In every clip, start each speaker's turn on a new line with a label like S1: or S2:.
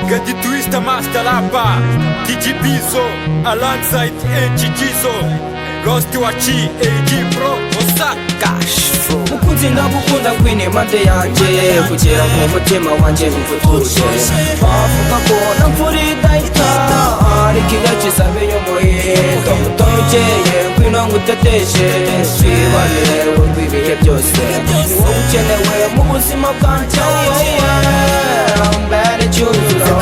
S1: Get the Twister Master Rapper DJ Bizo alongside Chichizo Lost Wachi AG Pro Osaka
S2: mukunzi ndagukunda ngwine mande yanjye kugera mu mutima wanjye nivutuje bavuga ko namvura idahita ariko igakiza biyomoye tomutomu ukeye ngwino nguteteshe twibanire urw'ibihe byose ni wowe ukenewe mu buzima bwanjye mbere cyuzuzo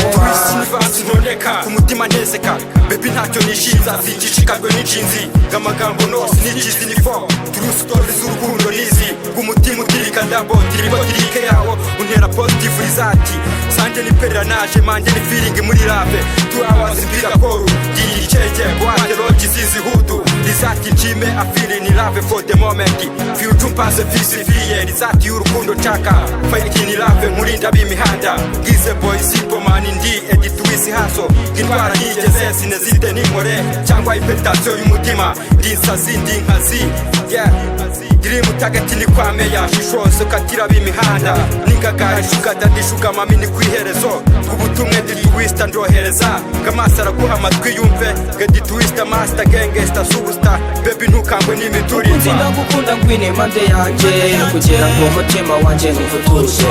S1: ntoneka ku mutima nteseka baby ntacyo nishinza zigishikajwe n'inshinzi ngamagambo nose n'ikizi ni fo true stories z'urukundo nizi ngumutima utirika ndabo tiribo tirike yawo untera positive result sanje niperera naje manje ni feeling muri rave 2 hours mbira koru yicheke boate roji zizi hudu result njime I feel in love for the moment feel to pass a fisi fiye result y'urukundo chaka fight in love murinda b'imihanda gize boy simple man ndi edit wisi haso gitwara nigeze sinezite ninkore cyangwa impetasiyo y'umutima ndinsazi ndi nkazi diri mutagati ni kwameya shishoze ukatira b'imihanda ningagara shuga dadi shuga mami ni kwiherezo kubutumwe di twista ndohereza kamasa araguha amatwi yumve gadi twista master gangster superstar baby ntukangwe n'imiturirwa
S2: ndagukunda ngwine mande yanjye kugera mu mutima wanjye nivutuje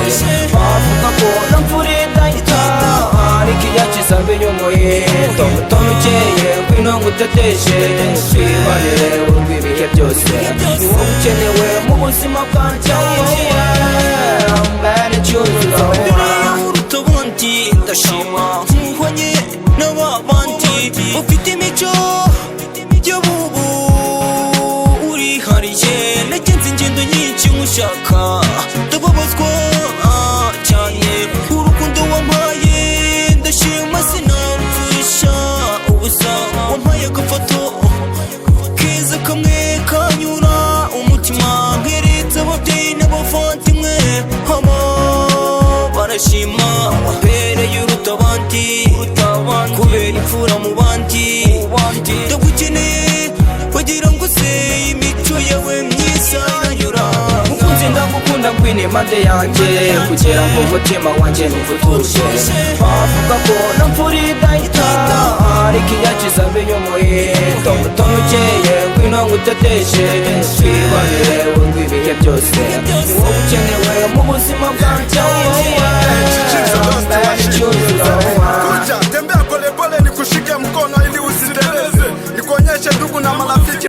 S2: bavuga ko namvura idahita ariko igakiza biyomoye tomutomu ukeye ngwino nguteteshe twibanire urw'ibihe byose ni wowe ukenewe mu buzima bwanjye mbere cyuzuzo
S3: uruta ubundi ndashima nkuhanye n'ababandi ufite imico y'ububu urihariye nagenze ingendo nyinshi nkushaka ndababazwa cyane urukundo wampaye ndashima sinarupfusha ubusa wampaye agafoto keza kamwe kanyura umutima nkeretse ababyeyi n'abavandimwe haba barashima wambereye uruta abandi kubera imfura mu bandi ndagukeneye bagira ngo se imico yawe myiza iranyura
S2: mukunzi ndagukunda ngwine mande yanjye kugera mu mutima wanjye nivutuje bavuga ko namvura idahita ariko igakiza biyomoye tomutomu ukeye ngwino nguteteshe twibanire urw'ibihe byose ni wowe ukenewe mu buzima bwanjye